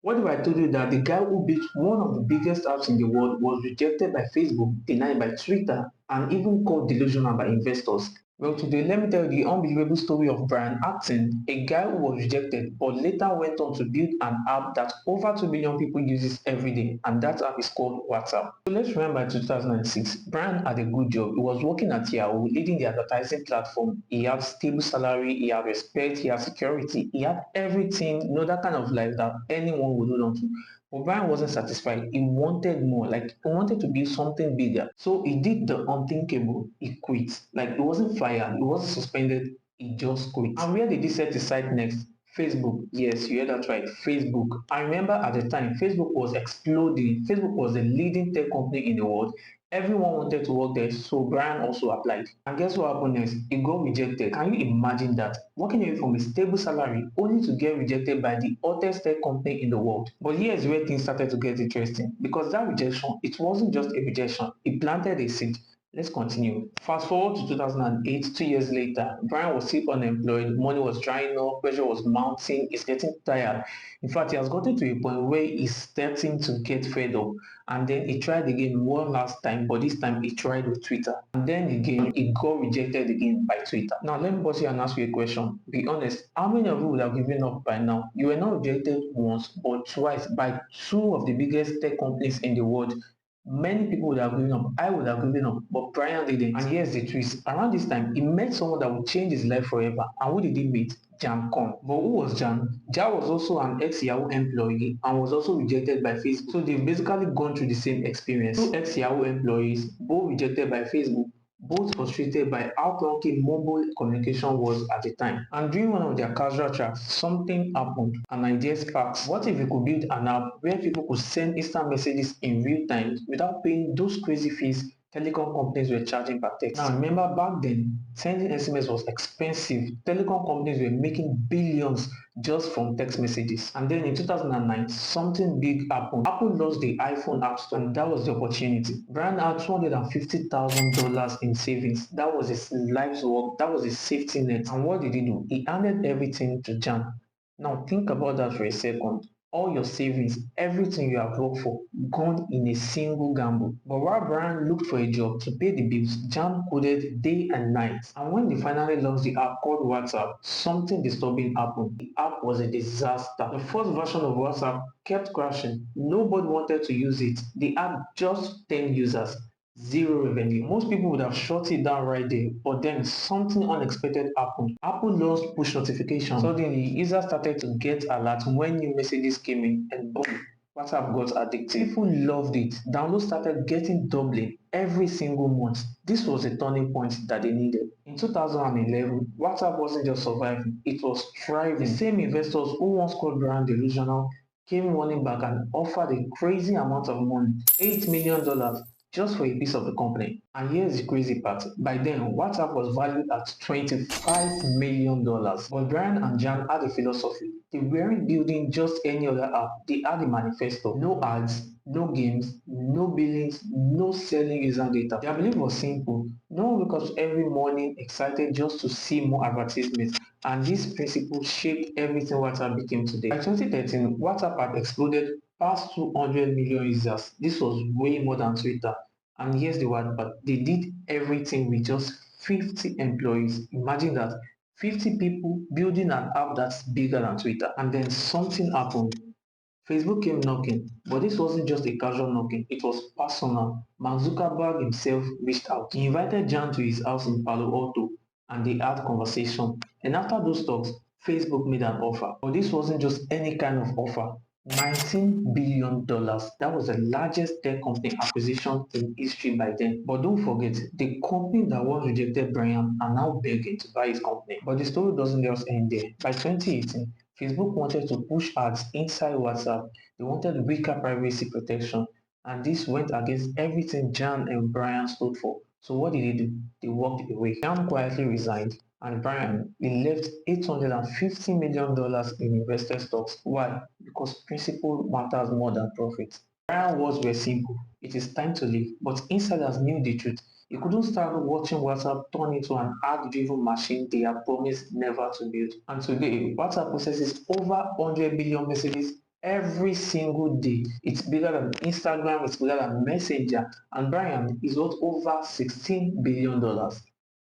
What if I told you that the guy who built one of the biggest apps in the world was rejected by Facebook, denied by Twitter, and even called delusional by investors? Well, today let me tell you the unbelievable story of Brian Acton, a guy who was rejected but later went on to build an app that over 2 billion people uses every day, and that app is called WhatsApp. So let's remember 2006, Brian had a good job. He was working at Yahoo, leading the advertising platform. He had stable salary, he had respect, he had security, he had everything, that kind of life that anyone would hold on to. But Brian wasn't satisfied. He wanted more. Like he wanted to build something bigger. So he did the unthinkable. He quit. Like he wasn't fired. He wasn't suspended. He just quit. And where did he set his sight next? Facebook. Yes, you heard that right. Facebook. I remember at the time, Facebook was exploding. Facebook was the leading tech company in the world. Everyone wanted to work there, so Brian also applied. And guess what happened next? He got rejected. Can you imagine that? Working away from a stable salary only to get rejected by the hottest tech company in the world. But here's where things started to get interesting because that rejection, it wasn't just a rejection, it planted a seed. Let's continue. Fast forward to 2008, 2 years later, Brian was still unemployed, money was drying up, pressure was mounting, he's getting tired. In fact, he has gotten to a point where he's starting to get fed up. And then he tried again one last time, but this time he tried with Twitter. And then again, he got rejected again by Twitter. Now, let me pause here and ask you a question. Be honest, how many of you would have given up by now? You were not rejected once, but twice by two of the biggest tech companies in the world. Many people would have given up. I would have given up, but Brian didn't. And here's the twist. Around this time, he met someone that would change his life forever. And who did he meet? Jan Kong. But who was Jan? Jan was also an ex-Yahoo employee and was also rejected by Facebook. So they've basically gone through the same experience. Two ex-Yahoo employees, both rejected by Facebook, both frustrated by how clunky mobile communication was at the time. And during one of their casual chats, something happened. An idea sparked. What if we could build an app where people could send instant messages in real time without paying those crazy fees telecom companies were charging per text? Now remember back then, sending SMS was expensive. Telecom companies were making billions just from text messages. And then in 2009, something big happened. Apple lost the iPhone App Store, and that was the opportunity. Brian had $250,000 in savings. That was his life's work. That was his safety net. And what did he do? He handed everything to Jan. Now think about that for a second. All your savings, everything you have worked for, gone in a single gamble. But while Brian looked for a job to pay the bills, Jan coded day and night. And when they finally launched the app called WhatsApp, something disturbing happened. The app was a disaster. The first version of WhatsApp kept crashing. Nobody wanted to use it. The app just 10 users. Zero revenue. Most people would have shut it down right there, but then something unexpected happened. Apple launched push notifications. Suddenly, users started to get alerts when new messages came in, and boom, WhatsApp got addictive. People loved it. Downloads started getting doubling every single month. This was a turning point that they needed. In 2011, WhatsApp wasn't just surviving, it was thriving. The same investors who once called Brian delusional came running back and offered a crazy amount of money, $8 million just for a piece of the company. And here's the crazy part. By then, WhatsApp was valued at $25 million. But Brian and Jan had a philosophy. They weren't building just any other app. They had a manifesto. No ads, no games, no billings, no selling user data. Their belief was simple. No one wakes up every morning excited just to see more advertisements. And this principle shaped everything WhatsApp became today. By 2013, WhatsApp had exploded past 200 million users. This was way more than Twitter. And here's the word, but they did everything with just 50 employees. Imagine that 50 people building an app that's bigger than Twitter. And then something happened. Facebook came knocking, but this wasn't just a casual knocking, it was personal. Mark Zuckerberg himself reached out. He invited Jan to his house in Palo Alto and they had conversation. And after those talks, Facebook made an offer. But this wasn't just any kind of offer. $19 billion. That was the largest tech company acquisition in history by then. But don't forget, the company that once rejected Brian are now begging to buy his company. But the story doesn't just end there. By 2018, Facebook wanted to push ads inside WhatsApp. They wanted weaker privacy protection. And this went against everything Jan and Brian stood for. So what did they do? They walked away. Jan quietly resigned and Brian, he left $850 million in investor stocks. Why? Because principle matters more than profit. Brian's words were simple. It is time to leave. But insiders knew the truth. You couldn't start watching WhatsApp turn into an ad-driven machine they had promised never to build. And today, WhatsApp processes over 100 billion messages every single day. It's bigger than Instagram, it's bigger than Messenger, and Brian is worth over $16 billion.